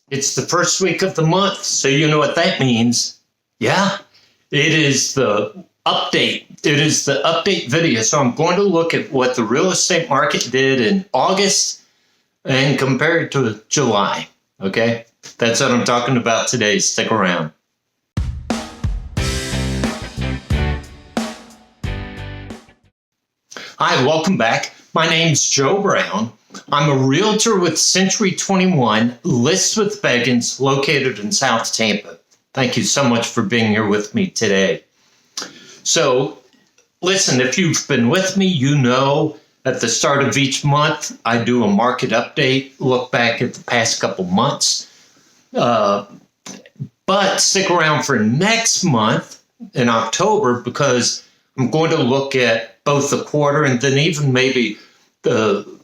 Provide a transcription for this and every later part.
It's the first week of the month, so you know what that means. Yeah, it is the update. It is the update video. So I'm going to look at what the real estate market did in August and compare it to July. Okay, that's what I'm talking about today. Stick around. Hi, welcome back. My name's Joe Brown. I'm a realtor with Century 21, Lists with Beggins, located in South Tampa. Thank you so much for being here with me today. So, listen, if you've been with me, you know at the start of each month, I do a market update, look back at the past couple months. But stick around for next month in October because I'm going to look at both the quarter and then even maybe the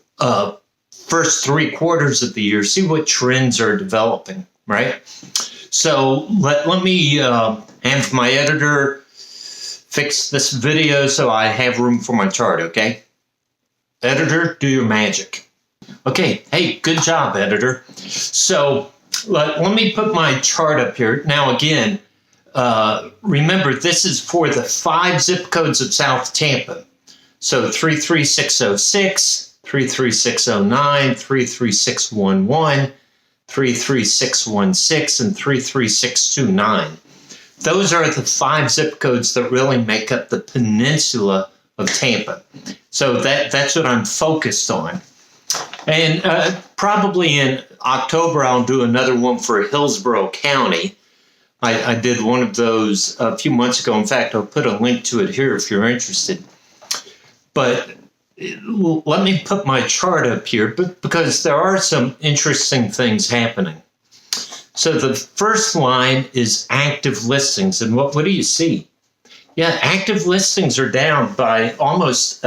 first 3 quarters of the year, see what trends are developing, right? So let me have my editor fix this video so I have room for my chart, okay? Editor, do your magic. Okay, hey, good job, editor. So let me put my chart up here. Now, again, remember, this is for the 5 zip codes of South Tampa. So 33606, 33609, 33611, 33616, and 33629. Those are the 5 zip codes that really make up the peninsula of Tampa. So that's what I'm focused on. And probably in October, I'll do another one for Hillsborough County. I did one of those a few months ago. In fact, I'll put a link to it here if you're interested. But let me put my chart up here because there are some interesting things happening. So the first line is active listings. And what do you see? Yeah, active listings are down by almost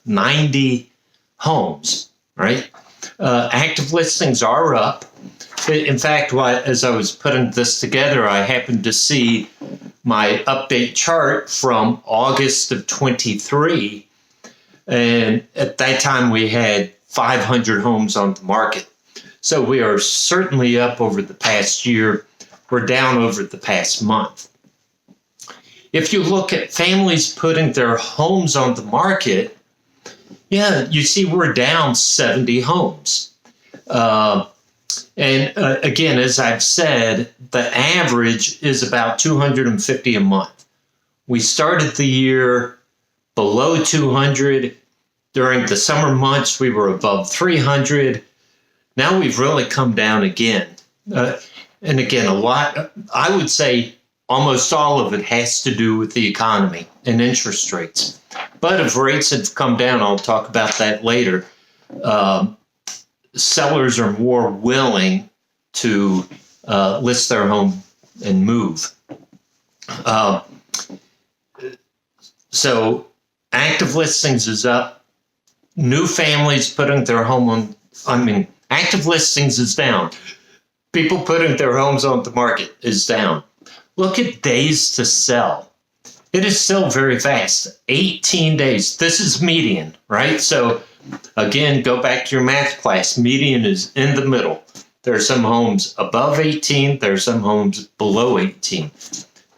90 homes, right? Active listings are up. In fact, as I was putting this together, I happened to see my update chart from August of 23. And at that time, we had 500 homes on the market. So we are certainly up over the past year. We're down over the past month. If you look at families putting their homes on the market, yeah, you see we're down 70 homes. And again, as I've said, the average is about 250 a month. We started the year below 200. During the summer months, we were above 300. Now we've really come down again. And again, a lot, I would say almost all of it has to do with the economy and interest rates. But if rates have come down, I'll talk about that later. Sellers are more willing to list their home and move. So active listings is up. New families putting their home on, active listings is down. People putting their homes on the market is down. Look at days to sell. It is still very fast. 18 days. This is median, right? So again, go back to your math class. Median is in the middle. There are some homes above 18. There are some homes below 18.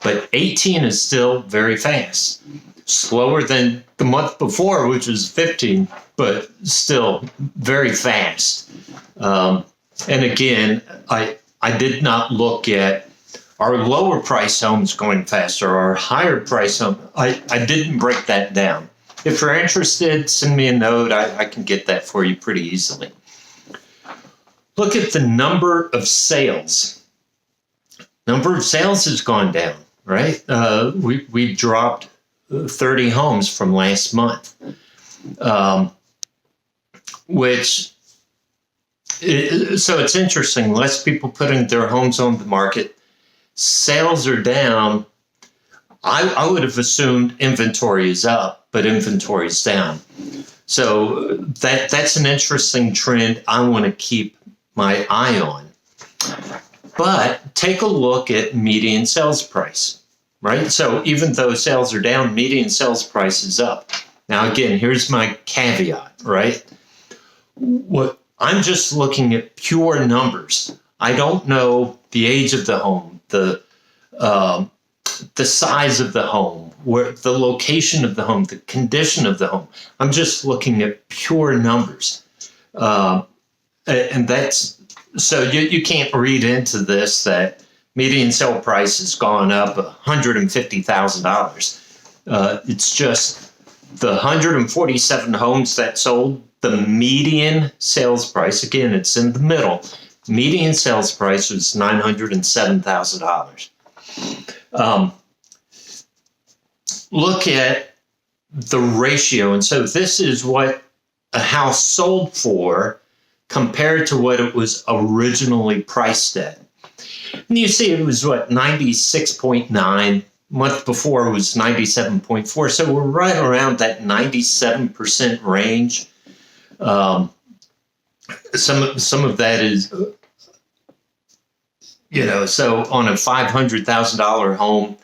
But 18 is still very fast. Slower than the month before, which was 15, but still very fast. And again, I did not look at our lower price homes going faster or our higher price home. I didn't break that down. If you're interested, send me a note. I can get that for you pretty easily. Look at the number of sales. Number of sales has gone down, right? We dropped 30 homes from last month, so it's interesting. Less people putting their homes on the market. Sales are down. I would have assumed inventory is up, but inventory is down. So that's an interesting trend I want to keep my eye on. But take a look at median sales price. Right? So even though sales are down, median sales price is up. Now, again, here's my caveat, right? What I'm just looking at pure numbers. I don't know the age of the home, the size of the home, where the location of the home, the condition of the home. I'm just looking at pure numbers. And that's, so you can't read into this that median sale price has gone up $150,000. It's just the 147 homes that sold, the median sales price, again, it's in the middle, median sales price was $907,000. Look at the ratio. And so this is what a house sold for compared to what it was originally priced at. And you see it was what, 96.9. Month before it was 97.4. So we're right around that 97% range. Some of that is, so on a $500,000 home,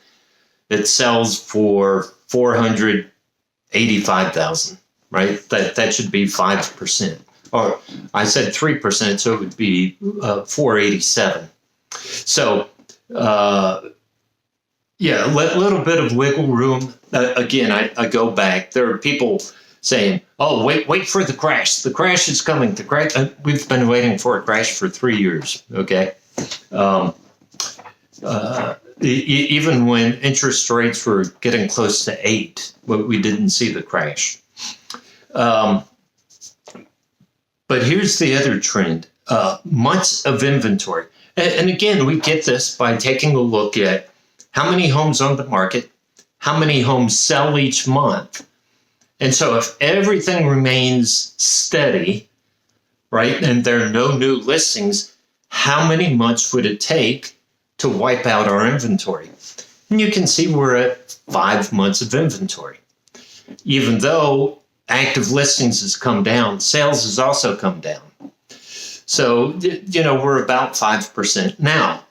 it sells for $485,000, right? That should be 5%. Or I said 3%, so it would be 487. So, yeah, a little bit of wiggle room. Again, I go back. There are people saying, "Oh, wait for the crash. The crash is coming. The crash." We've been waiting for a crash for 3 years. Okay, even when interest rates were getting close to 8, we didn't see the crash. But here's the other trend: months of inventory. And again, we get this by taking a look at how many homes on the market, how many homes sell each month. And so if everything remains steady, right, and there are no new listings, how many months would it take to wipe out our inventory? And you can see we're at 5 months of inventory. Even though active listings has come down, sales has also come down. So, we're about 5%. Now,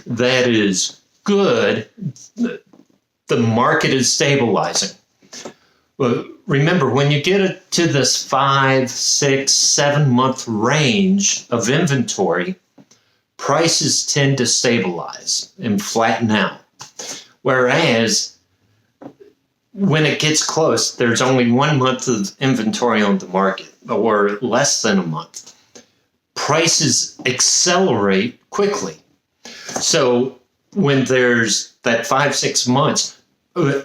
that is good. The market is stabilizing. But remember, when you get to this 5, 6, 7 month range of inventory, prices tend to stabilize and flatten out. Whereas when it gets close, there's only 1 month of inventory on the market, or less than a month. Prices accelerate quickly. So when there's that 5, 6 months,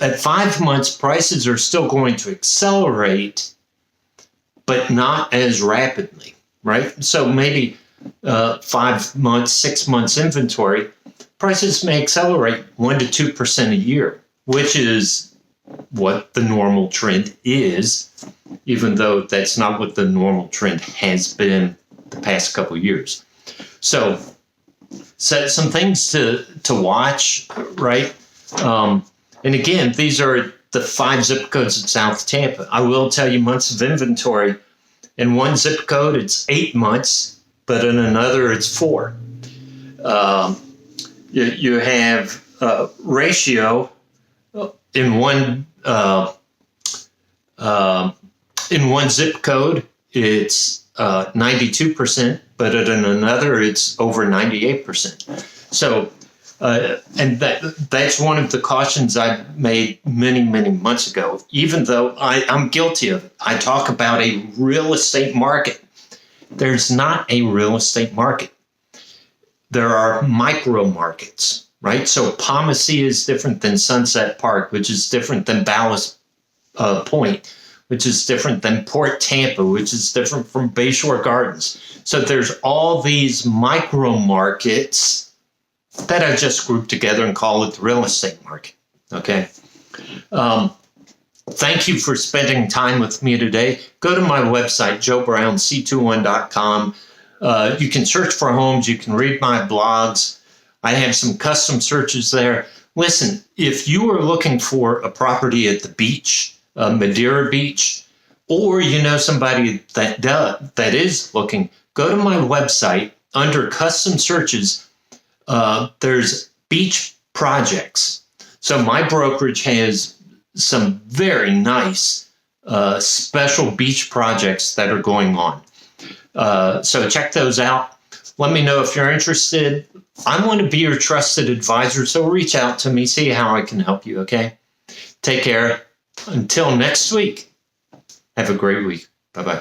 at 5 months, prices are still going to accelerate, but not as rapidly, right? So maybe 5 months, 6 months inventory, prices may accelerate 1 to 2% a year, which is what the normal trend is, even though that's not what the normal trend has been the past couple of years. So some things to watch, right? And again, these are the 5 zip codes in South Tampa. I will tell you months of inventory. In one zip code, it's 8 months, but in another, it's 4. You have ratio in one zip code, it's 92%, but in another, it's over 98%. So, and that's one of the cautions I made many, many months ago, even though I'm guilty of it. I talk about a real estate market. There's not a real estate market. There are micro markets, right? So Palmacy is different than Sunset Park, which is different than Ballast Point, which is different than Port Tampa, which is different from Bayshore Gardens. So there's all these micro markets that I just grouped together and call it the real estate market. Okay. Thank you for spending time with me today. Go to my website, joebrownc21.com. You can search for homes. You can read my blogs. I have some custom searches there. Listen, if you are looking for a property at the beach, Madeira Beach, or you know somebody that is looking, go to my website. Under custom searches, there's beach projects. So my brokerage has some very nice special beach projects that are going on. So check those out. Let me know if you're interested. I want to be your trusted advisor, so reach out to me, see how I can help you, okay? Take care. Until next week, have a great week. Bye-bye.